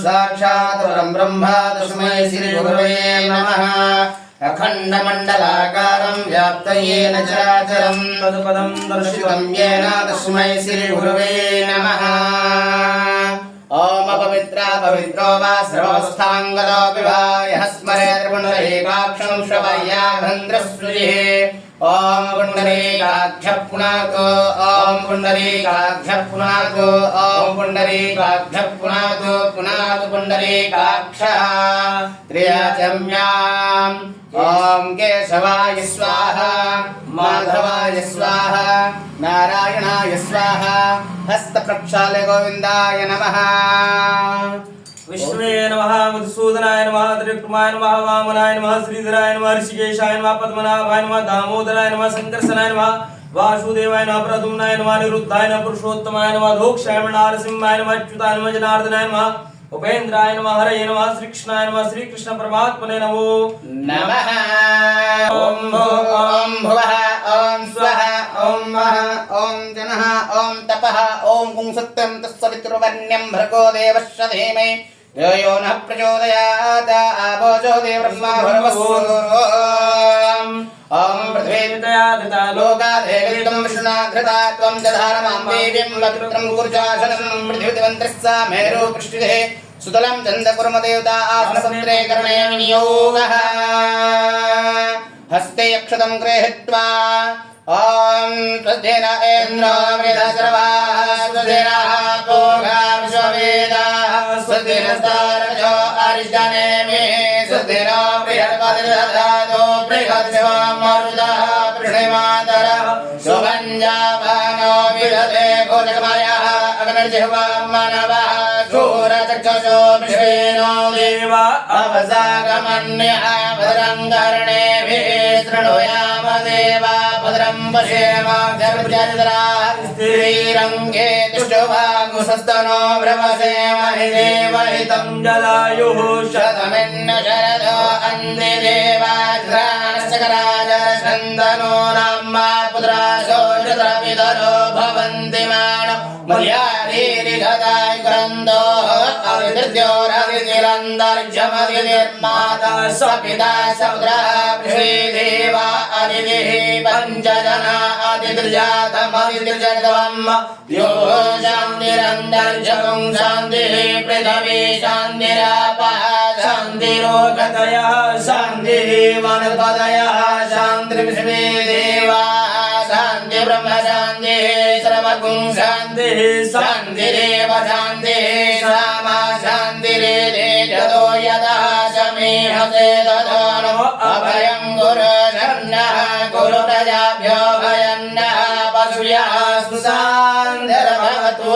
साक्षात् परं ब्रह्म तस्मै श्री गुरवे नमः। अखण्डमण्डलाकारं व्याप्तं येन चराचरं तत्पदं दर्शितं येन तस्मै श्री गुरवे नमः। ओम पवित्रा पवित्रो वा सर्वस्थाङ्गलो विवाह स्मरेत् पुण्डरीकाक्षं श्रवयाभन्द्रस्रुजिः। ओम पुण्डरीकाक्ष पुनाको ओम पुण्डरीकाक्ष पुनाको ओम पुण्डरीकाक्ष पुनाको पुनाको पुण्डरीकाक्ष त्रियाचम्याम् ओम केशवाय स्वाहा माधवाय स्वाहा नारायणाय स्वाहा हस्तप्रक्षालय गोविन्दाय नमः। विष्णुवे नमः मधुसूदनाय नमः त्रिविक्रमाय नमः वामनाय नमः श्रीधराय नमः ऋषिकेशाय नमः पद्मनाभाय नमः दामोदराय नमः संकर्षणाय नमः वासुदेवाय नमः प्रद्युम्नाय नमः अनिरुद्धाय नमः पुरुषोत्तमाय नमः धोक्षाय नमः नारसिंहाय नमः अच्युताय नमः जनार्दनाय नमः उपेन्द्राय नमः हरये नमः श्रीकृष्णाय नमः श्रीकृष्ण परमात्मने नमो नमः। ओम भुवः ओम स्वः ओम महः ओम जनः ओम तपः ओम कुं सत्यं तत्सवितुर्वण्यं भर्गो देवस्य धीमहि धियो यो नः प्रचोदयात् आपोजो देवब्रह्मा ओम पृथ्वीदयादिता लोकादेवितं विष्णुना घृता त्वं दधारमां देवीं वक्त्रं ऊर्जाशनं पृथ्वीदिवन्त्रस्सा मेरु पृष्ठिते सुतलं चन्दकुर्मदेवता आसनसमुद्रे कर्णे विनियोगः हस्ते अक्षतं गृहीत्वा ओम स्वस्तेन इन्द्रो वेदसर्वाः स्वस्तेनः पूर्वा विश्ववेदाः स्वस्तेन स्तारजो अरिष्टनेमिः स्वस्तेन बृहस्पतिर्दधातु बृहस्पतिर्देवो मरुतः पृष्णिमातरः सुभञ्जाभानो विदधे भोजकमायः अग्निर्जिह्वा मानवः शूरचक्षुषो विश्वेनो देवा अवसागमन्यः भद्रं कर्णेभिः शृणुयाम देवा भद्रं पश्येमाक्षरविचारितरा स्त्रीरङ्गे तिष्ठुभागुसस्तनो भ्रमसेमहि देवहितं जलायुः शतमिन्न शरदो अन्ते देवाघ्राणश्चकराजरसन्दनो नाम्मा पुत्रासो शतपितरो भवन्ति मानव मर्यादीरिधताय ग्रन्थो अविदृत्योरदितिरन्तर्जमदिनिर्माता स्वपिता समुद्रः पृथ्वी देवा अदितिः पञ्चजना अदितिर्जातमदितिर्जतवम् यो शान्तिरन्तर्जगुं शान्तिः पृथिवी शान्तिरापः शान्तिरोगतयः शान्तिः वनस्पतयः शान्तिर्पृथिवी देवा शान्ति ब्रह्म शान्तिः सर्वगुं शान्तिः शान्तिरेव शान्तिः सामा शान्तिरेधे जतो यतः समीहते ततो नो अभयं कुरु शरणः कुरु प्रजाभ्यो भयन्नः पशुभ्यः सुशान्तिर्भवतु।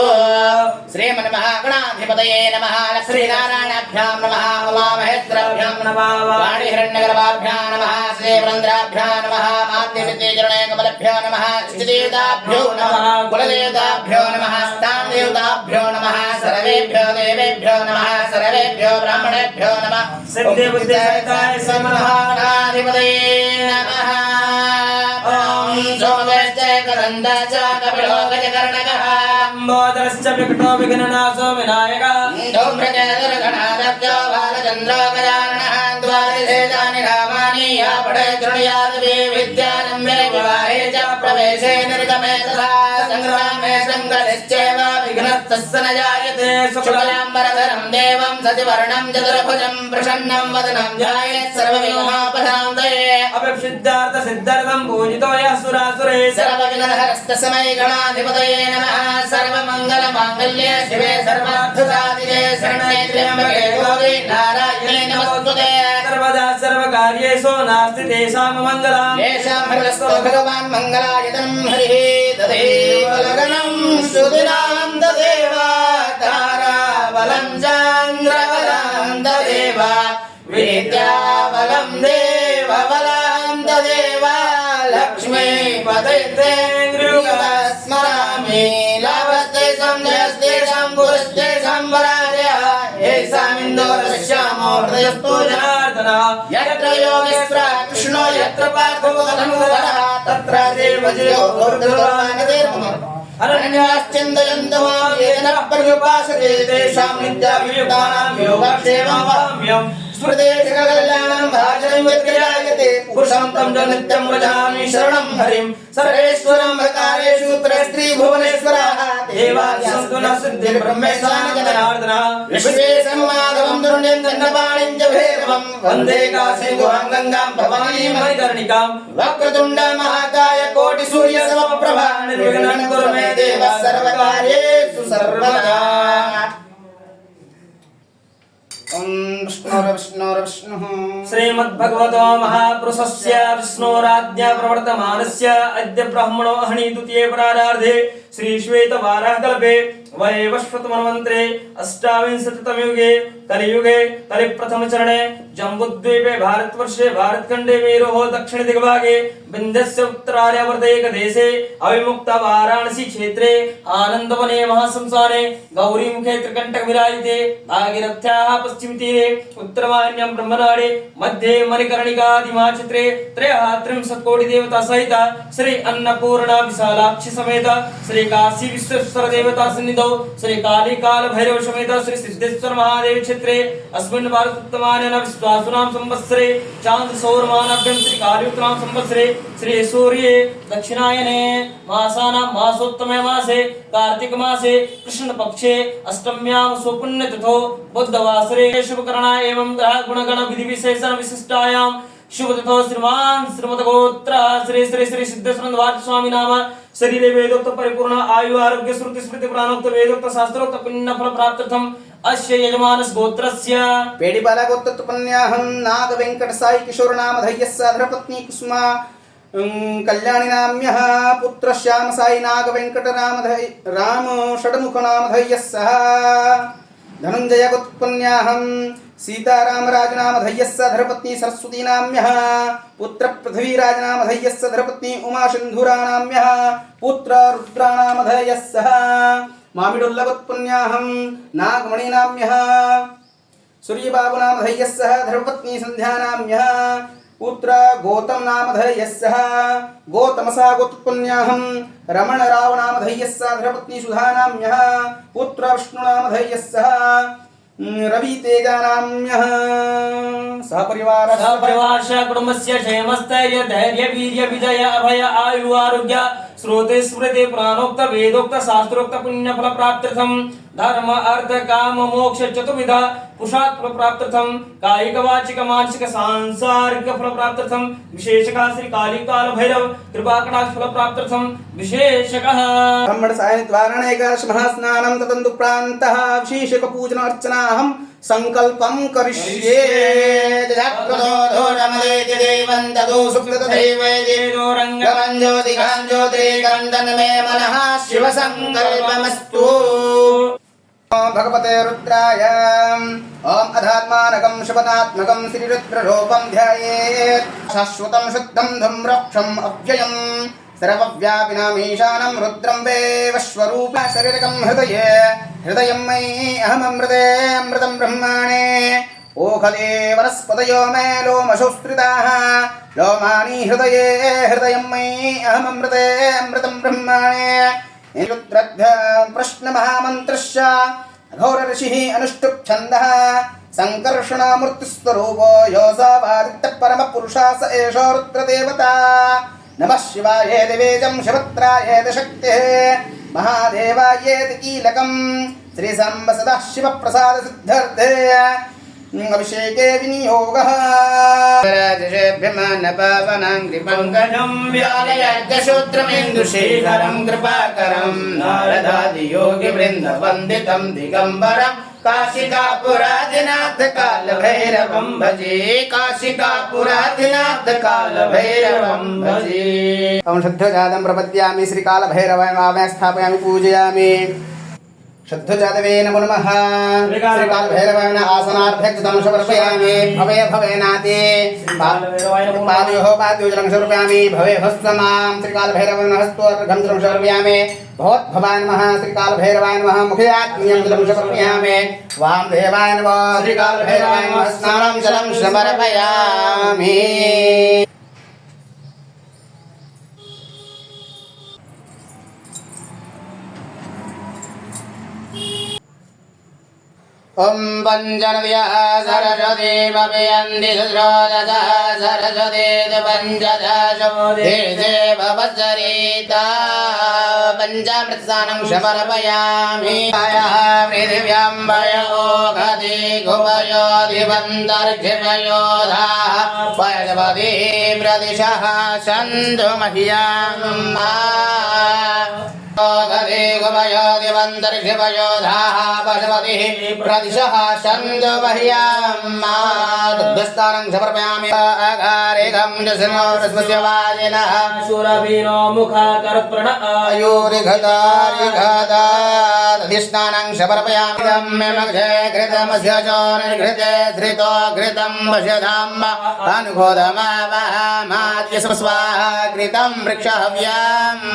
श्रीमन्महागणाधिपतये नमः। श्रीनारायणाभ्यां नमः। उमामहेश्वराभ्यां नमः। वाणीहिरण्यगर्भाभ्यां नमः। श्रीवृन्दाभ्यां नमः। माध्यमित्यजनकमलभ्यो नमः। इष्टदेवताभ्यो नमः। कुलदेवताभ्यो नमः। स्थानदेवताभ्यो नमः। सर्वेभ्यो देवेभ्यो नमः। सर्वेभ्यो ब्राह्मणेभ्यो नमः। सिद्धिबुद्धिसहिताय श्रीमन्महागणाधिपतये नमः। ओम सोमश्चैकदन्तश्च कपिलो गजकर्णकः मोदरश्च विकटो विघ्ननाशो विनायकः धूम्रकेतुर्गणाध्यक्षो बालचन्द्रो गजाननः द्वादशेतानि नामानि या पठे शृणुयादपि विद्यारम्भे विवाहे च प्रवेशे निर्गमे तथा सङ्ग्रामे सङ्कटश्चैव विघ्नस्तस्य न जायते। शुक्लाम्बरधरं देवं सतिवर्णं चतुर्भुजं प्रसन्नं वदनं ध्यायेत् सर्वविघ्नोपशान्तये। अभिषिद्धार्थ सिद्धार्थं पूजितो यः सुरासुरे सर्वविघ्नहरस्तस्मै गणाधिपतये नमः। सर्वमङ्गलमाङ्गल्ये शिवे सर्वार्थसाधिके शरण्ये त्र्यम्बके गौरी नारायणे नमोस्तुते। सर्वदा सर्वकार्येषु नास्ति तेषां मङ्गलम्। येषां हरस्तो भगवान् मङ्गलायतनं हरिः तदेव लगनं सुदिनां तदेव ताराबलं चान्द्रबलं तदेव विद्याबलं देवबलं तदेव लक्ष्मीपते स्मरामि लाभस्ते संजयस्तेषां पुरस्तेषां वराजयः येषामिन्दोरश्यामो हृदयस्थो जनार्दनः यत्र योगेश्वर कृष्णो यत्र पार्थो तत्र देवजयो अनन्याश्चिन्तयन्तु मां ये जनः पर्युपासते तेषां नित्याभियुक्तानां योगक्षेमं वहाम्यहम् स्मृते जगत्कल्याणं भाजनं यद्विराजते पुरुषं तं च नित्यं व्रजामि शरणं हरिं सर्वेश्वरं भकारेषु त्रयस्त्रीभुवनेश्वराः देवादिसंस्तु न सिद्धिं ब्रह्मेशानजनार्दनः विश्वेशं माधवं दुर्ण्यं चन्द्रपाणिं च भैरवं वन्दे काशीं गुहां गङ्गां भवानीं मणिकर्णिकां वक्रतुण्ड महाकाय कोटिसूर्यसमप्रभा निर्विघ्नं कुरु मे देव सर्वकार्येषु सर्वदा। ओम विष्णुर्विष्णुर्विष्णुः श्रीमद्भगवतो महापुरुषस्य विष्णोराज्ञा प्रवर्तमानस्य अद्य ब्राह्मणो अहनि द्वितीये प्रारार्धे श्री श्वेतवाराह कल्पे वैवस्वतमन्वन्तरे अष्टाविंशतितमे युगे कलियुगे कलिप्रथम चरणे जम्बूद्वीपे भारतवर्षे भारतखण्डे मेरोः दक्षिण दिग्भागे विन्ध्यस्य उत्तरार्यावर्तैकदेशे अविमुक्ता वाराणसी क्षेत्रे आनन्दवने महाश्मशाने गौरीमुखे त्रिकण्टक विराजिते भागीरथ्याः पश्चिमतीरे उत्तरवाहिन्यां ब्रह्मनाडे मध्ये मणिकर्णिकादिमाचित्रे त्रयः कोटिदेवता सहित श्री अन्नपूर्णा विशालाक्षी समेत श्री काशी विश्वेश्वर देवता सन्निधौ श्री काली काल भैरव समेत श्री सिद्धेश्वर महादेव क्षेत्रे अस्मिन् भारतोत्तमायन विश्वासुनां संवत्सरे चांद्र सौरमानाभ्यां श्री कालीयुक्तानां संवत्सरे श्री सूर्ये दक्षिणायने मासानां मासोत्तमे मासे कार्तिक मासे कृष्ण पक्षे अष्टम्यां सुपुण्यतिथौ बुधवासरे शुभकरणा एवं ग्रह गुणगण विधि विशेषण विशिष्टायां शुभतिथौ श्रीमान श्रीमद्गोत्र श्री श्री श्री सिद्धेश्वर स्वामी नाम शरीरे वेदोक्त परिपूर्ण आयु आरोग्य श्रुति स्मृति प्राणोक्त वेदोक्त शास्त्रोक्त पुण्य फल प्राप्त्यर्थम अस्य यजमानस्य गोत्रस्य पेडिबाला गोत्रोत्पन्याहं नाग वेंकट साई किशोर नाम धैर्यस्य धर्मपत्नी कुसुमा कल्याणी नाम्यः पुत्र श्याम साई नाग वेंकट राम षडमुख नाम धैर्यस्य धनंजय गोत्रोत्पन्याहं सीताराम राज नाम धैर्यस्य धर्मपत्नी सरस्वती नाम्यः पुत्र पृथ्वीराज नाम धैर्यस्य धर्मपत्नी उमा सिंधुरा नाम्यः पुत्र रुद्रा नाम धैर्यस्य मामिडुल्लगोत्पन्याहं नागमणि नाम्यः सूर्यबाबु नाम धैर्यस्य धर्मपत्नी संध्या नाम्यः पुत्र गौतम नाम धैर्यस्य गौतमसा गोत्रोत्पन्याहं रमण राव नाम धैर्यस्य धर्मपत्नी सुधा नाम्यः पुत्र विष्णु नाम धैर्यस्य रवि तेजा नाम्यः सहपरिवार कुटुंबस्य क्षेमस्थैर्य धैर्य वीर्य विजय अभय आयु आरोग्य श्रोते स्मृति प्राणोक्त वेदोक्त शास्त्रोक्त पुण्य फल प्राप्त्यर्थम धर्म अर्थ काम मोक्ष चतुर्विध पुरुषार्थ फल प्राप्त्यर्थम कायिक वाचिक मानसिक सांसारिक फल प्राप्त्यर्थम विशेषतः श्री काली काल भैरव कृपा कटाक्ष फल प्राप्त्यर्थम विशेषतः ब्राह्मण सायं द्वारण एकादश महास्नानं तदन्तु प्रान्तः विशेषक पूजन अर्चनाहं संकल्पं करिष्ये जगत्प्रदो नमदेति देवं तदो सुकृतदैवैदेनो रङ्गमञ्जोतिकाञ्जोतिरेकन्दन मे मनः शिव संकल्पमस्तु। भगवते रुद्राय ओम अधात्मानकं शिवनात्मकं श्रीरुद्ररूपं ध्यायेत् शाश्वतं शुद्धं धूम्रक्षम् अव्ययम् सर्वव्यापिनामीशानं रुद्रं वेवस्वरूप शरीरकं हृदये हृदयं मयि अहममृते अमृतं ब्रह्माणे ओखले वनस्पतयो मे लोमशोस्त्रिताः लोमानि हृदये हृदयं मयि अहममृते अमृतं ब्रह्माणे रुद्रध्य प्रश्नमहामन्त्रश्च घोर ऋषिः अनुष्टुप् छन्दः संकर्षणामूर्तिस्वरूपो योऽसावादित्यः परमपुरुषः स एषो रुद्रदेवता नमः शिवायेति वेदं शिवत्रायेति शक्तिः महादेवायेति कीलकं श्रीसाम्ब सदाशिवप्रसादसिद्धर्थे अभिषेके विनियोगः राजशेभ्यमानपावनां कृपङ्कजं व्यालयज्ञशूत्रमेन्दुशेखरं कृपाकरं नारदादियोगिवृन्दवन्दितं दिगम्बरं काशिकापुरादिनाथ कालभैरवं भजे काशिकापुरादिनाथ कालभैरवं भजे। अहं शुद्धजातं प्रपद्यामि श्रीकालभैरवाय आवाहयामि स्थापयामि पूजयामि। शुद्धजातवे नमो नमः। श्रीकालभैरवाय आसनार्भ्यक्षतं समर्पयामि। भवे भवेनाति पादयोः पादयोजलं समर्पयामि। भवे भस्मां श्रीकालभैरवाय हस्तोर्घं समर्पयामि। भवद्भवाय नमः श्रीकालभैरवाय नमः। मुखे आत्मीयं जलं समर्पयामि। वामदेवाय नमः श्रीकालभैरवाय नमः। स्नानं जलं समर्पयामि। ॐ पञ्चनद्यः सरस्वती भवन्ति सुस्रोतसः सरस्वती पञ्चदशो देववत्सरिता पञ्चामृतस्नानं समर्पयामि पृथिव्यां वयोगति गुभयोधिवन्तर्घिवयोधाः पशवती प्रदिशः सन्तु मह्यम् गति गुभयोधिवन्तर्घिवयोधाः पशवतिः प्रदिशः सन्तु मह्यम् दुग्धस्नानं समर्पयामि अगारेकं जसनोरस्मस्य वाजिनः शूरभीनो मुखाकरप्रण आयुरिघदारिघदाधिष्ठानं समर्पयामि गम्यमघे घृतमस्य च निर्घृते धृतो घृतं वशधाम्ब अनुघोदमावहमाद्यस्वाहा घृतं वृक्षहव्याम्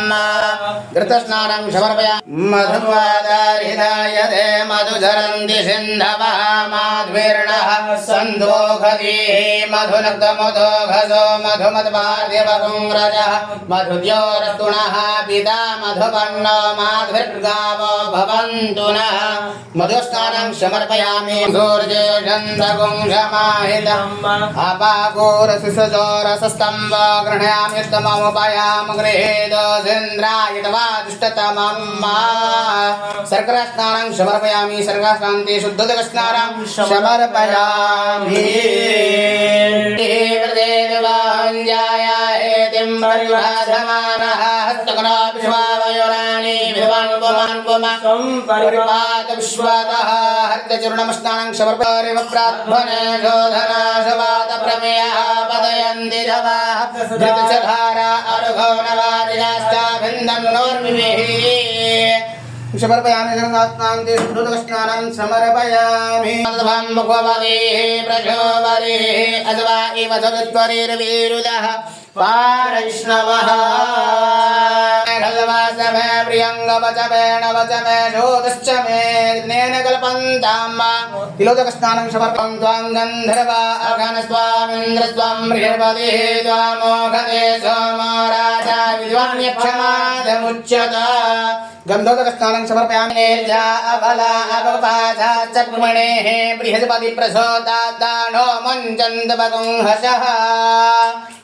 घृतस्नानं समर्पयामि मधुवादारिदायते मधुधरन्ति सिन्धवः माध्वीर्णः सन्दोघदीः मधुनक्तमुदोघसो मधुमद्वार्धिवपुङ्ग्रजः मधुद्योरस्तुणः पिता मधुपर्णो माध्विर्गावो भवन्तु नः मधुस्नानं समर्पयामि सूर्यचन्द्रकुङ्गमाहितम् अपाकूरशिशोरसस्तम्भ गृह्णामि तममुपयाम गृहेदोन्द्रायित्वा दुष्टतमम् सर्करस्नानं समर्पयामि सर्कस्नान्ति शुद्धोदकस्नानं समर्पयामि देवाञ्जायाहेतिं परिवाधमानः हस्तकनो विश्वावयोराणि विद्वान् विश्वातः हरितचूर्णमस्नानं समर्पयामि प्रार्थने शोधना शवात प्रमेयः पदयन्ति धवाः धृतचधारा अर्घो नवादिनाश्चाभिन्दन्नोर्मिभिः समर्पयामि गङ्गास्नान्ति शुद्धोदकस्नानं समर्पयामि मध्वं मुखवदेः प्रचोदरेः अथवा इव सवित्वरिर्वीरुदः पारैष्णवः खल्वासमे प्रियङ्गवचमेण वचमे शोदश्च मे ज्ञेन कल्पन्ताम् तिलोदकस्नानं समर्पं त्वां गन्धर्वा अघनस्त्वामिन्द्रस्त्वं बृहस्पतिः त्वामोघते सोमो राजा विद्वान्यक्षमादमुच्यत गन्धोदकस्नानं समर्पयामि निर्जा अबला अपपाधा चक्मणेः बृहस्पति प्रसोदादानो मञ्चन्दवगुंहसः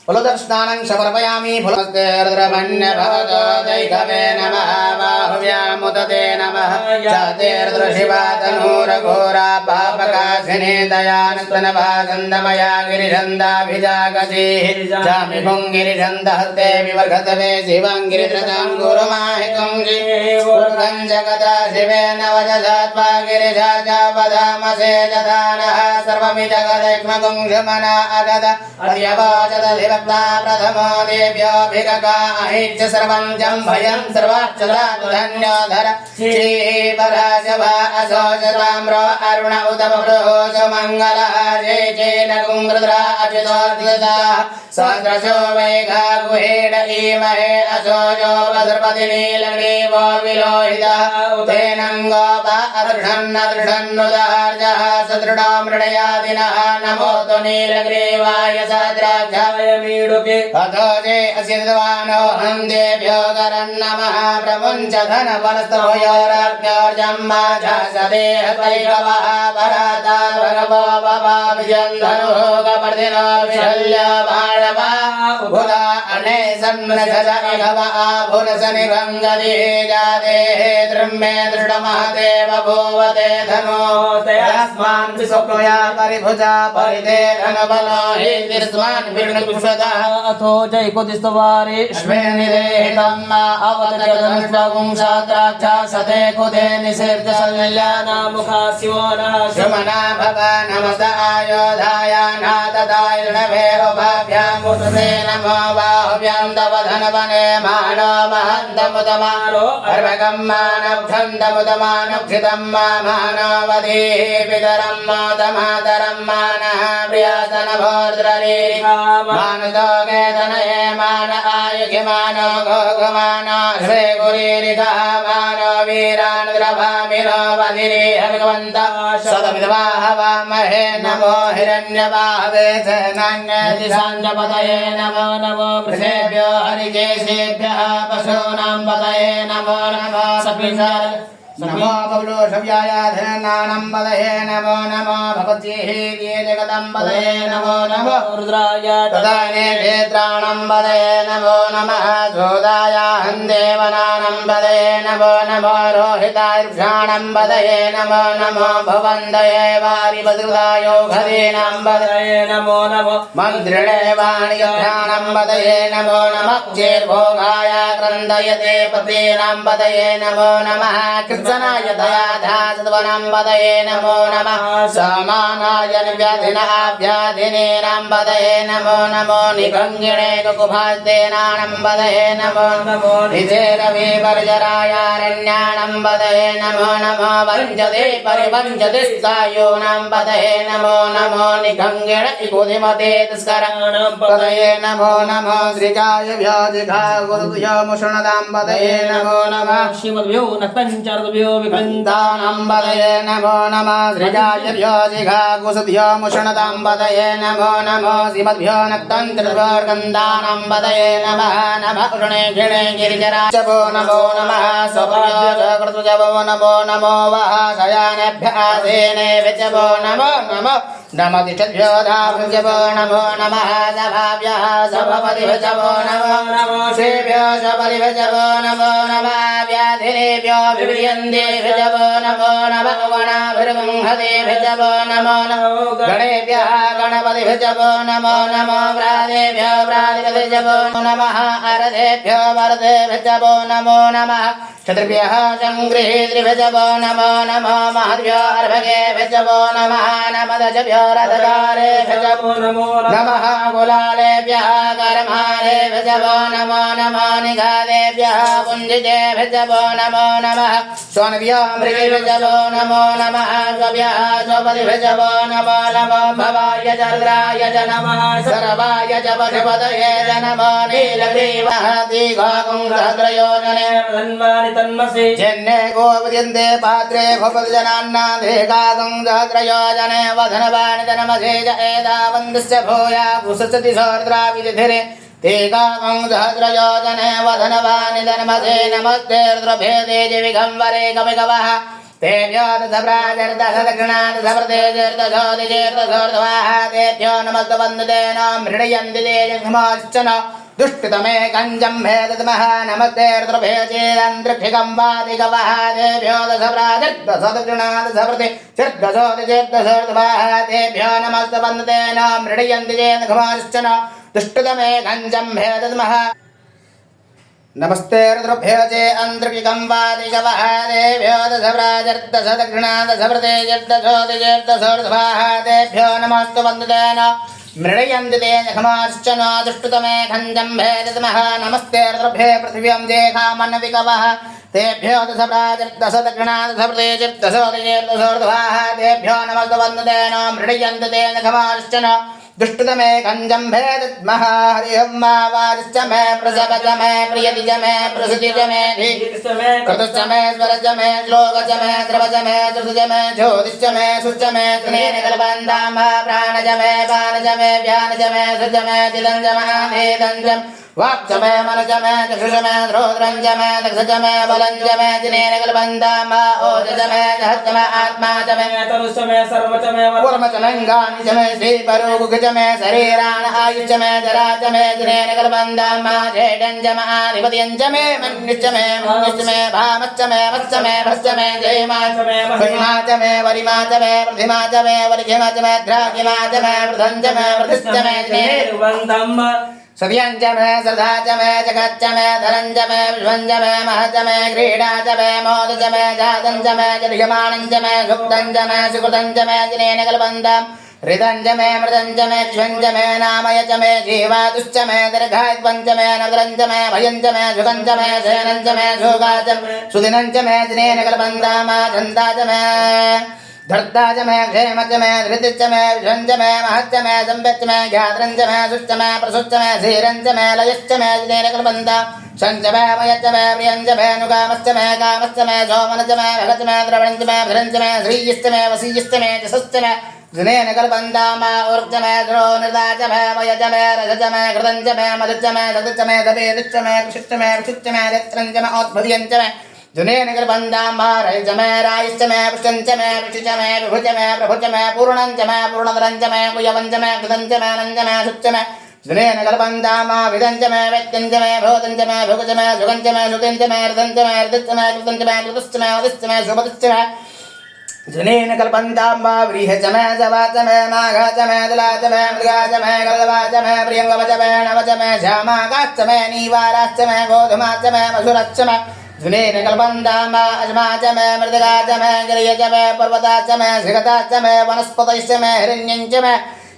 फलोदकस्नानं समर्पयामि फलस्तेर्द्रमण्य भवतो दैघवे नमः बाहुव्यामुदते नमः जातेर्द्रशिवातनूरघोरा पापकाशिने दयानस्तनभा गन्धमया गिरिशन्दाभिजागतिः जामि भुङ्गिरिशन्दहस्ते विवर्घतवे शिवं गिरिधृतं गुरुमाहितं गुरुगं जगता शिवेन वजसात्वा गिरिशाचापधामसे जधानः सर्वमि जगदैक्ष्मगुंशमना अदद अर्यवाचद प्रथमो देव्योऽभिगगाहिच्च सर्वं जम्भयं सर्वाच्चलातु धन्योधर श्रीपराशवा असोचताम्रो अरुण उत बभ्रोज मङ्गलः जय जय नगुङ्गृद्रा अच्युतोऽर्जिताः सदृशो वैघा गुहेड ईमहे असोजो वधुर्पति नीलग्रीवो विलोहितः तेनङ्गोपा अदृढन्नदृढन्नुदार्जः सदृढो मृडयादिनः नमोऽस्तु नीलग्रीवाय सद्राक्षाय मीडुके अथोजे असिद्धवानो हन्देभ्यो करन्नमः प्रमुञ्च धनवनस्तभयोरग्न्योर्जम्मा झासदेह पैकवः भरता भगवो भवा विजन्धनुभोगवर्धिनो विशल्य बाणवा उभुदा अने सन्मृगज इघव आभुनसनिभङ्गदिः जातेः द्रह्मे दृढमहदेव भूवते धनो तयास्मान् विशुक्लया परिभुजा परिते धनबलो हि तिर्स्मान् विष्णुपुष्पतः अथो जयकुतिस्तवारे श्वेनिदेहितम् अवतजगन्स्वगुंसाद्राक्षा सते कुते निषेर्जसल्यानामुखा शिवो नः सुमना भव नमस्त आयोधाय नातदाय ऋणभे उभाभ्यामुतसे नमो बाहुभ्यां तव धनवने मानो महन्तमुतमानो अर्भकं मानभ्यन्तमुतमानभ्युतं मानवधीः पितरं मोदमातरं मानः प्रियतनभोर्द्ररीरिका मानुतो केतनये मान आयुषमानो घोघमानो श्रे गुरीरिका मानो वीरानुद्रभामिनो वधिरे भगवन्त सदमिद्वाह वामहे नमो हिरण्यवाहवे सेनान्यदिशाञ्जपतये नमो नमो वृषेभ्यो हरिकेशेभ्यः पशूनां पतये नमो नमः सपिंसार नमो बबलोषव्यायाधनानम्बदये नमो नमो भगवत्येः जगदम्बदये नमो नमो रुद्राय तदाने क्षेत्राणम्बदये नमो नमः जोदायाहन्देवनानम्बदये नमो नमो रोहितायुषाणम्बदये नमो नमो भवन्दये वारिभद्रुदायोगदीनाम्बदये नमो नमो मन्त्रिणे वाणिज्ञानम्बदये नमो नमः चेर्भोगाय क्रन्दयते पतीनाम्बदये नमो नमः कृत्सनाय दयाधासद्वनम्बदये नमो नमः समानाय व्याधिनाभ्याधिनीनाम्बदये नमो नमो निगङ्गिणे कुकुभास्तेनानम्बदये नमो नमो निजेरविपर्जरायारण्यानम्बदये नमो नमो वञ्जते परिवञ्जते स्थायोनाम्बदये नमो नमो निगङ्गिण इकुधिमते तस्कराणम्बदये नमो नमो श्रीकाय व्याधिघा गुरुभ्योमुषणदाम्बदये नमो नमः श्रीमद्भ्यो नक्तञ्चरद्भ्यो विकृन्तानम्बदये नमो नमः श्रीकाय व्याधिघा गुरुभ्योमुषणदाम्बदये नमो नमो श्रीमद्भ्यो नक्तञ्चरद्भ्योर्गन्धानम्बदये नमः नमः ऋणे घिणे गिरिजरा जपो नमो नमः स्वभ्यो जगृतजपो नमो नमो वः शयानेभ्यः आसेनेभ्यः जपो नमो नमो नमदिष्टभ्यो धाभ्यो नमो नमः सभाभ्यः सभपतिभ्यो जपो नमो नमो श्रीभ्यो सपतिभ्यो जपो नमो नमः व्याधिनेभ्यो विव्रियन्तेभ्यो जपो नमो नमः गणाभिर्गुंहतेभ्यो जपो नमो नमो गणेभ्यः गणपतिभ्यो जपो नमो नमो व्रातेभ्यो व्रातिपतिभ्यो जपो नमः अरथेभ्यो वरदेभ्यो जपो नमो नमः क्षत्रिभ्यः सङ्गृहीतृभ्यो जपो नमो नमो महद्भ्यो अर्भगेभ्यो जपो नमः नमदशभ्यो रथकारेभ्यो जपो नमो नमः कुलालेभ्यः कर्मालेभ्यो जपो नमो नमो निघादेभ्यः पुञ्जितेभ्यो जपो नमो नमः स्वनभ्यो मृगेभ्यो जपो नमो नमः स्वभ्यः स्वपतिभ्यो जपो नमो नमो भवाय च रुद्राय च नमः सर्वाय च पशुपतये च नमो नीलग्रीवः दीघाकुङ्गहस्रयोजने धन्वानि तन्मसि जन्ये गोपद्यन्ते पात्रे गोपद्यनान्नाधेकाकुङ्गहस्रयोजने वधनवाणि तन्मसे च एतावन्दस्य भूया कुससति सोर्द्राविधिरे तेकाकुङ्गहस्रयोजने वधनवाणि तन्मसे नमस्ते रुद्रभेदे जिविघम्वरे कविकवः तेभ्यो दशप्राजर्दशकृणादशप्रदेशर्दशोदिशेर्दशोर्ध्वाः तेभ्यो नमस्तवन्दते न मृडयन्ति ते जग्माश्चन दुष्टितमे कञ्जं भेदतमः नमस्ते रुद्रभेचेदन्त्रिक्षिकं वादिकवः तेभ्यो दशप्राजर्दशोदिशेर्दशोदिशेर्दशोर्ध्वाः तेभ्यो नमस्तवन्दते न मृडयन्ति ते जग्माश्चन दुष्टितमे कञ्जं भेदतमः नमस्ते रुद्रभ्यो चे अन्तरिकं वादिकवः देभ्यो दशप्राजर्दशकृणादशप्रदेशर्दशोदिशेर्दशोर्ध्वाः तेभ्यो नमस्तु वन्दतेन मृडयन्ति ते जघमाश्चन दुष्टुतमे खञ्जं भेदतमः नमस्ते रुद्रभ्ये पृथिव्यां जेखामन्नविकवः तेभ्यो दशप्राजर्दशकृणादशप्रदेशर्दशोदिशेर्दशोर्ध्वाः तेभ्यो नमस्तु वन्दतेन मृडयन्ति ते जघमाश्चन दुष्टुतमे कञ्जं भेदत्मः हरिहं मा वारिश्च मे प्रसवच मे प्रियति च मे प्रसुति च मे धीतिश्च मे क्रतुश्च मे स्वरश्च मे श्लोकश्च मे द्रवच मे श्रुतिश्च मे ज्योतिश्च मे सुश्च मे स्नेन कल्पन्तां प्राणच मे पानच मे व्यानच मे सुच मे चिदञ्च महाभेदञ्च वाक्च मे मनच मे चक्षुष मे श्रोत्रञ्च मे दक्षच मे बलञ्च मे जिनेन कल्पन्तां ओजच मे जहच्च मे आत्मा च मे तनुश्च मे सर्वच मे वर्म च लिङ्गानि च मे श्रीपरोगुख च मे शरीराण आयुश्च मे जरा च मे जिनेन कल्पन्तां जेडञ्च मे आधिपत्यञ्च मे मन्युश्च मे मन्युश्च मे भामश्च मे वश्च मे भश्च मे जयमा च मे महिमा च मे वरिमा च मे प्रतिमा च मे वरिघिमा च मे द्राघिमा च मे वृद्धञ्च मे वृद्धिश्च मे निर्वन्दम् सत्यञ्च मे श्रद्धा च मे जगच्च मे धनञ्च मे विश्वञ्च मे महच्च मे क्रीडा च मे मोद च मे जातञ्च मे जलियमाणञ्च मे सुप्तञ्च मे सुकृतञ्च मे जिनेन कल्पन्तम् हृदञ्च मे मृदञ्च मे क्ष्वञ्च मे नामय च मे जीवातुश्च मे दीर्घायुत्वञ्च मे नगरञ्च मे भयञ्च मे सुखञ्च मे शयनञ्च मे शोका च मे सुदिनञ्च मे जिनेन कल्पन्ताम् छन्दा च मे धर्ता च मे क्षेम च मे धृतिश्च मे विश्वञ्च मे महच्च मे सम्पच्च मे ज्ञात्रञ्च मे सुश्च मे प्रसुश्च मे धीरञ्च मे लयश्च मे जिनेन कल्पन्ताम् शञ्च मे मयच्च मे प्रियञ्च मे नुकामश्च मे कामश्च मे सोमनश्च मे भगच्च मे द्रवणञ्च मे भद्रञ्च मे श्रीयश्च मे वसीयश्च मे जसश्च मे जिनेन कल्पन्ताम् ऊर्ज मे द्रो नृता च मे मयच मे रजच मे घृतञ्च मे मधुश्च मे सदुश्च मे सपेदुश्च मे कृषिश्च मे विषुश्च मे रत्रञ्च मे औद्भव्यञ्च मे जुनेन कल्पन्ताम्बारयच मे रायश्च मे पुष्टञ्च मे विष्टिच मे विभुच मे प्रभुच मे पूर्णञ्च मे पूर्णधरञ्च मे कुयवञ्च मे कृतञ्च मे नञ्च मे शुच्च मे जुनेन कल्पन्तामा विदञ्च मे व्यक्त्यञ्च मे भूतञ्च मे भुगच मे सुगञ्च मे सुतिञ्च मे ऋतञ्च मे ऋतश्च मे कृतञ्च मे कृतश्च मे वदिश्च मे सुपतिश्च मे जुनेन कल्पन्ताम्बा व्रीहच मे जवाच मे माघाच मे तुलाच मे मृगाच मे गलवाच मे प्रियङ्गवच मे नवच मे श्यामाकाश्च मे नीवाराश्च मे गोधुमाच मे मधुरश्च मे जुनेन कल्पन्ताम्बा अजमाच मे मृदगाच मे गिर्यच मे पर्वताच मे शिखताच मे वनस्पतयश्च मे हिरण्यञ्च मे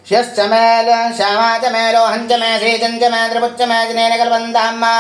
श्यश्च मे श्यामाच मे लोहञ्च मे श्रीचञ्च मे त्रिपुच्च मे जुनेन कल्पन्ताम्बा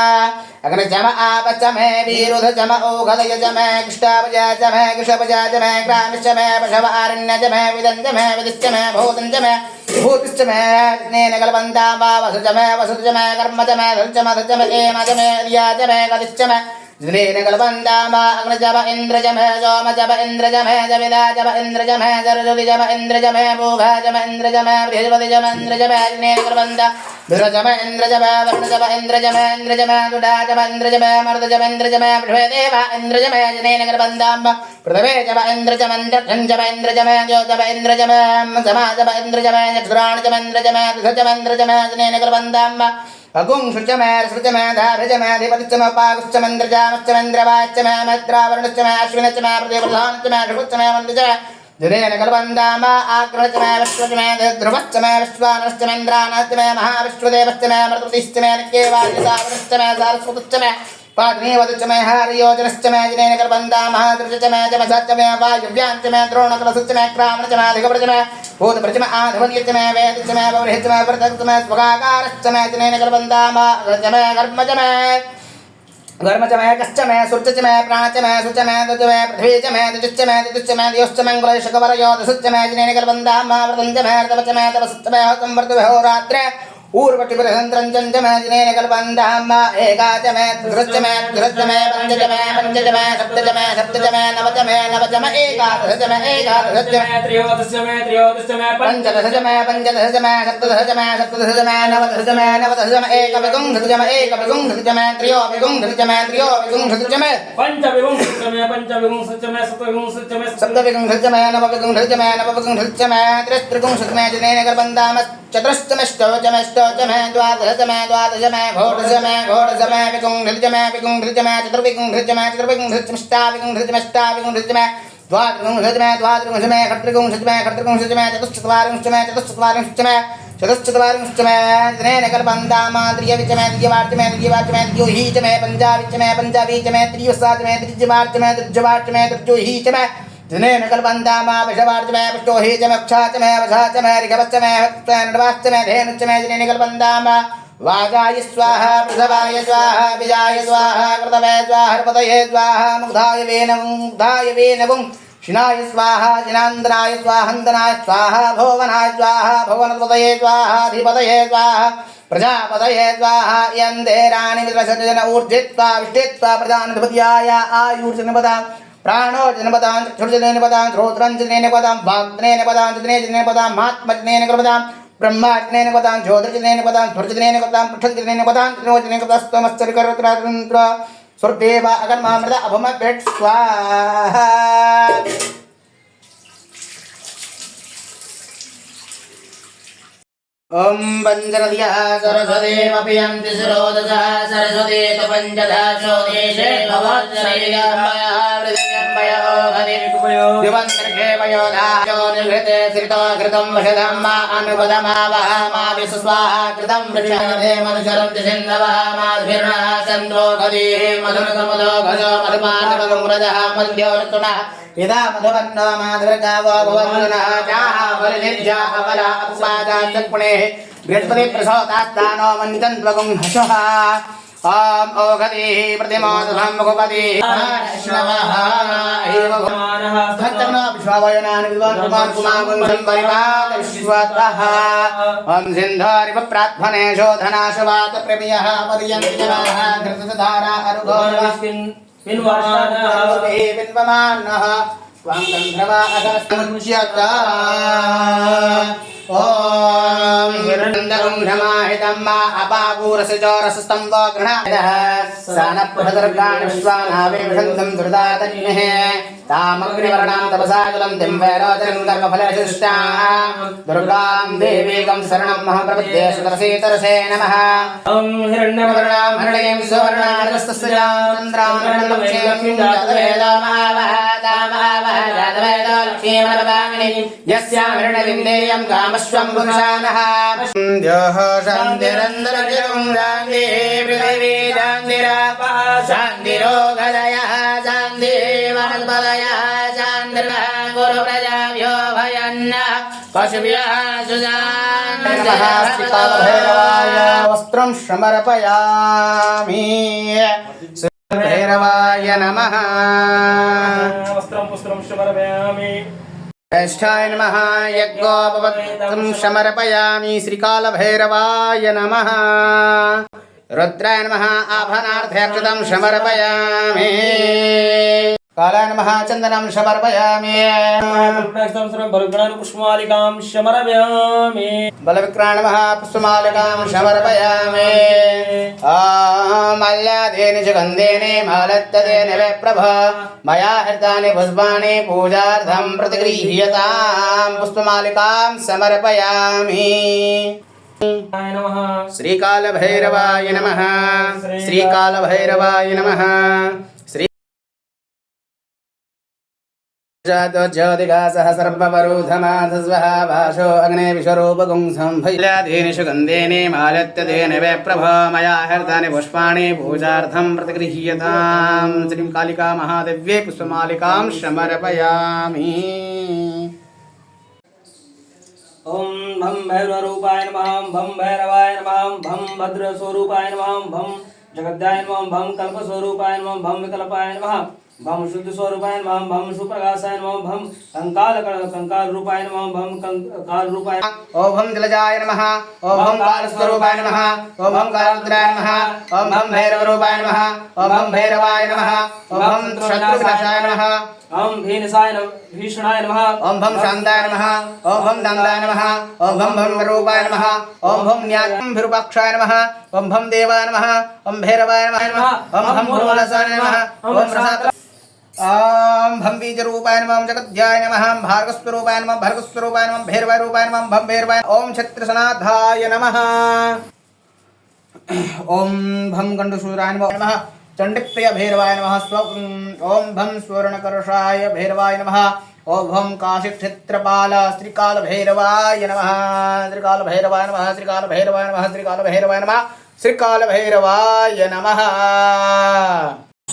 अग्नच म आपश्च मे वीरुधच म ओघदयच मे कृष्टापजाच मे कृषपजाच मे ग्रामश्च मे पशवारण्यच मे विदञ्च मे विदिश्च मे भूतञ्च मे भूतिश्च मे जुनेन कल्पन्ताम्बा वसुच मे वसुच मे कर्मच मे धुर्च म धुर्च मे एमच मे रियाच मे गदिश्च मे जुनेन कल्पन्ताम्बा अग्नच म इन्द्रच मे सोमच म इन्द्रच मे जविदाच म इन्द्रच मे जरजुदिच म इन्द्रच मे पूघाच म इन्द्रच मे बृहस्पतिच म इन्द्रच मे जुनेन कल्पन्ता धुरच म इन्द्रच मे वरुणच म इन्द्रच मे इन्द्रच मे दुडाच म इन्द्रच मे मरुदच म इन्द्रच मे पृथ्वीदेव इन्द्रच मे जुनेन कल्पन्ताम्बा पृथ्वे च म इन्द्रच म इन्द्रच म इन्द्रच मे ज्योत म इन्द्रच मे समाज म इन्द्रच मे चक्षुराणि च म इन्द्रच मे दुधच म इन्द्रच मे जुनेन कल्पन्ताम्बा अगुंशुच मे सृच मे धाभृच मे अधिपतिच मे पागुश्च मे इन्द्रजामश्च मे इन्द्रवाच्च मे मैत्रावरुणश्च मे अश्विनश्च मे प्रतिप्रधानश्च मे ऋगुश्च मे मन्दुच मे जुनेन कल्पन्ताम्बा आग्रहश्च मे विश्वश्च मे ध्रुवश्च मे विश्वानश्च मे इन्द्राणश्च मे महाविश्वदेवश्च मे मृतपतिश्च मे नित्यवायुसावरश्च मे सारस्वतश्च मे पाग्नेवतश्च मे हारियोजनश्च मे जुनेन कल्पन्ताम्बा महादृशश्च मे जमसश्च मे वायुव्याञ्च मे द्रोणकलशश्च मे क्रामणश्च मे अधिकपरश्च मे भूतपरश्च मे आधवन्यश्च मे वेदश्च मे पौर्हिश्च मे पृथक्श्च मे स्वगाकारश्च मे जुनेन कल्पन्ताम्बा अग्रज मे कर्मच मे कर्मच मे कश्च मे सुर्च मे प्राणच मे सुच मे दुच मे पृथ्वी च मे दुच मे दिदुच मे दियोश्च मङ्गलशकवरयोधसुच मे जुनेन कल्पन्ताम्बा व्रतञ्च मे तपच मे तपसुच मे संवर्तविहोरात्रे ऊर्वटिपरिहन्त्रञ्च मे जुनेन कल्पन्ताम्बा एकाच मे धृच मे पञ्चच मे सप्तच मे नवच मे एकादशच मे त्रयोदश मे पंचदश मे सप्तदश मे नवदश मे एकविगुंधृच मे त्रयोविगुंधृच मे पंचविगुंधृच मे सप्तविगुंधृच मे नवविगुंधृच मे त्रिस्त्रिगुंधृच मे जुनेन कल्पन्ताम्बा चतुश्च मे ष्टौच मे द्वादश मे घोषच मे विगुंधृच मे चतुर्विगुंधृच मे अष्टाविगुंधृच मे द्वात्रिगुंधृच मे खट्त्रिगुंधृच मे चतुश्चत्वारिंश्च मे जुनेन कल्पन्ताम्बा त्रियविच मे द्वियवाच मे द्वियोहीच मे पञ्चाविच मे त्रियवसाच मे त्रिज्यवाच मे त्रिज्योहीच मे जुनेन कल्पन्ताम्बा विषवाच मे पुष्टोहीच मे क्षाच मे वशाच मे ऋगवच मे नडवाश्च मे धेनुश्च मे जुनेन कल्पन्ताम्बा वाजाय स्वाहा पृथवाय स्वाहा विजाय स्वाहा कृतवे स्वाहा हृपतये स्वाहा मुग्धाय वेनगुं शिनाय स्वाहा जिनान्दनाय स्वाहन्दनाय स्वाहा भुवनाय स्वाहा भुवनपतये स्वाहा अधिपतये स्वाहा प्रजापतये स्वाहा यन्देराणि मित्रशतजन ऊर्जित्वा विष्टित्वा प्रजानधिपत्याय आयुर्जनपदां प्राणो जनपदां चक्षुर्जनेन पदां श्रोत्रं जनेन पदां वाग्जनेन पदां जनेन पदां महात्मजनेन पदां ब्रह्माजनेन पदां ज्योतिर्जनेन पदां ध्वजनेन पदां पृथ्वीजनेन पदां जनोजनेन पदास्तमश्चर्यकरत्रातन्त्र सुरदेव अगन्मामृत अभमभेट स्वाहा ओम पंचनद्यः सरस्वतीमपि यन्ति शिरोदशः सरस्वती तु पञ्चधा चोदेशे भवत्सरीरम्भयः वृद्ध्यम्भयो दिवन्तर्षे वयोधायो निर्घृते श्रितो घृतं वशधम्मा अनुपदमावः मा विश्वाहा कृतं वृक्षाधे मनुचरन्ति सिन्धवः माधुर्नः चन्द्रो गदीः मधुरसमुदो भजो मधुमानवगुम्रजः मन्द्यो ऋतुनः यदा मधुवन्नो माधुरगावो भवन्नः जाः वलिनिर्जा अवला अपुपाजा चक्पुणेः बृहस्पति प्रसोतास्तानो मन्नितन्त्वगुं हसः ॐ ओघदेः प्रतिमोदधं भगवतीः वैष्णवः एव भक्तमनो विश्वावयनानि विद्वान् कुमार कुमागुंसं परिपात विश्वतः ॐ सिन्धोरिव प्रार्थने शोधनाशवात प्रमेयः पर्यन्ति जनाः घृतधारा अरुघोरस्मिन् पिन्वमानः स्वां गन्धर्वा अगस्तमुच्यता ॐ हिरण्यगुंढमाहितं मा अपापूरसजोरसस्तम्भो गृणादः सानप्रभदर्गाणि विश्वानावे विषन्तं दुर्दातन्यः तामग्निवर्णां तपसाकुलं तिम्वैरोचनं कर्मफलशिष्टां दुर्गां देवीकं शरणं महाप्रपद्ये सुतरसे नमः ॐ हिरण्यवर्णां हिरण्यं सुवर्णार्कस्तस्यां चन्द्रां लक्ष्मीं जातवेदलक्ष्मीमनवदामिनी यस्यां हिरण्यविन्देयं कामस्वं पुरुषानः द्योः शान्तिरन्दरगिरुं शान्तिः पृथिवी शान्तिरापः शान्तिरोगदयः शान्तिर्वनस्पतयः शान्तिर्नः गुरुप्रजाभ्यो भयन्नः पशुभ्यः सुशान्तिः श्रीकालभैरवाय वस्त्रं समर्पयामि भैरवाय नमः वस्त्रं पुस्त्रं समर्पयामि ज्येष्ठाय नमः यज्ञोपवक्त्रं समर्पयामि श्रीकालभैरवाय नमः रुद्राय नमः आभरणार्थक्षतं समर्पयामि कालाय नमः चन्दनं समर्पयामि पुष्पमालिकां समर्पयामि बलविक्राय नमः पुष्पमालिकां समर्पयामि मल्यादेन सुगन्धेन मालत्तदेन विप्रभ मया हृतानि पुष्पाणि पूजार्थं प्रतिगृह्यतां पुष्पमालिकां समर्पयामि श्रीकालभैरवाय नमः श्रीकालभैरवाय नमः श्री ज्योतिगासः सर्ववरुधमाधस्वः भाषो अग्ने विश्वरूपगुंसं भैल्यादेन सुगन्धेन मालत्यदेन विप्रभ मया हृतानि पुष्पाणि पूजार्थं प्रतिगृह्यतां श्रीं कालिका महादेव्यै पुष्पमालिकां समर्पयामि ॐ भं भैरवरूपाय नमः भं भैरवाय नमः भं भद्रस्वरूपाय नमः भं जगद्धाय नमः भं कल्पस्वरूपाय नमः भं विकल्पाय नमः भं शुद्धस्वरूपाय नमः भं सुप्रकाशाय नमः भं कंकाल रूपाय नमः भं कंकाल रूपाय ओम भं जलजाय नमः ओम भं कालस्वरूपाय नमः ओम भं कालरुद्राय नमः ओम भं भैरवरूपाय नमः ओम भं भैरवाय नमः ओम भं शत्रुविनाशाय नमः ओम भीषणाय नमः ओम भं शान्ताय नमः ओम भं दान्ताय नमः ओम भं भंगरूपाय नमः ओम भं न्यायविरूपाक्षाय नमः ओम भं देवाय नमः ओम भैरवाय नमः ओम भं भूलसाय नमः ओम प्रसाद ओम भं बीजरूपाय नमः ओम जगद्ध्याय नमः ओम भार्गस्वरूपाय नमः भर्गस्वरूपाय नमः भैरवाय रूपाय नमः भं भैरवाय ओम छत्रसनाथाय नमः ओम भं गंडसूराय नमः चंडिप्रिय भैरवाय नमः ओम भं स्वर्णकर्षाय भैरवाय नमः ओम भं काशीक्षेत्रपाल श्रीकालभैरवाय नमः श्रीकालभैरवाय नमः श्रीकालभैरवाय नमः श्रीकालभैरवाय नमः श्रीकालभैरवाय नमः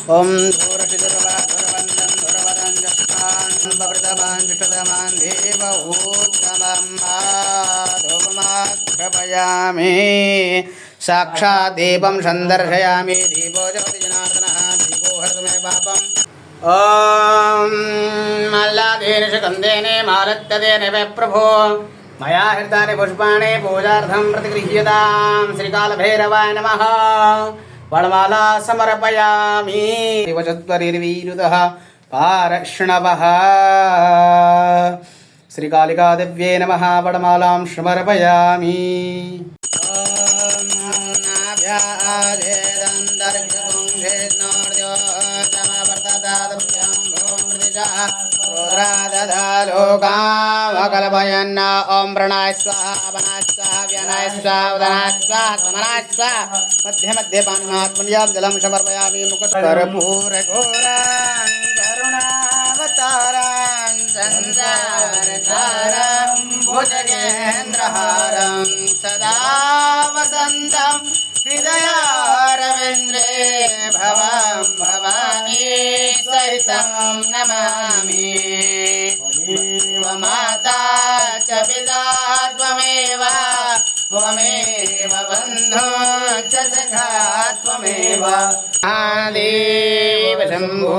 ओम धूरशिधुरवन्दं धुरवदं जष्टान् बवृतमान् जुष्टतमान् देव उत्तमं माधवमाक्षपयामि साक्षात् देवं सन्दर्शयामि दीपो जगति जनार्दनः दीपो हरतु मे पापम् ॐ मल्लादेन सुगन्धेन मालत्यदेन विप्रभो मया हृतानि पुष्पाणि पूजार्थं प्रतिगृह्यतां श्रीकालभैरवाय नमः वनमाला समर्पयामि शिवचत्वरिर्वीरुतः पारक्ष्णवः श्रीकालिकादेव्यै नमः वनमालां समर्पयामि लोकामकल्पयन् ओम प्रणय स्वाहा वनाय स्वाहा व्यनाय स्वाहा उदनाय स्वाहा समनाय स्वाहा मध्ये मध्ये पानात्मन्यां जलं समर्पयामि मुखकर्पूरघोरां करुणावतारां संसारसारं भुजगेन्द्रहारं सदा वसन्तं हृदयारविन्द्रे भवं भवानी सहितं नमामि माता च पिता त्वमेव त्वमेव बन्धो च सखा त्वमेव आदेव शम्भो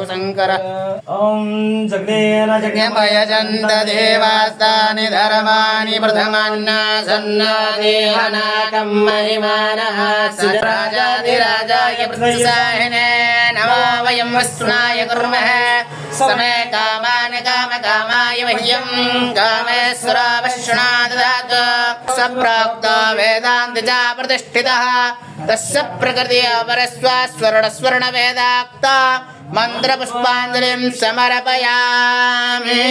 शङ्कर ॐ जगदेन जगमयजन्त देवास्तानि धर्माणि प्रथमान्नासन्नादेहनाकं महिमानः सुराजाधिराजाय प्रतिसाहिने नमो वयं वस्तुनाय कुर्मः समे कामान् कामकामाय मह्यं कामेश्वरावशृणात् ददातु सप्रोक्तो वेदान्तिजा प्रतिष्ठितः तस्य प्रकृति अपरस्वस्वर्णस्वर्णवेदाक्त मन्त्रपुष्पाञ्जलिं समर्पयामि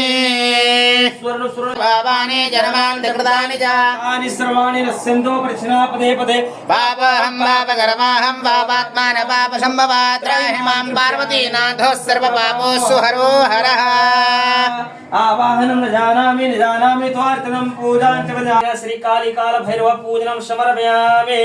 पापानि जन्मान्त कृतानि च तानि सर्वाणि नश्यन्तो प्रश्ना पदे पदे पापहं पापकर्माहं पापात्मा न पापसम्भवात् त्राहि मां पार्वतीनाथो सर्वपापोऽसु हरो हरः आवाहनं न जानामि त्वार्चनं पूजां च वदामि श्री काली काल भैरव पूजनं समर्पयामि।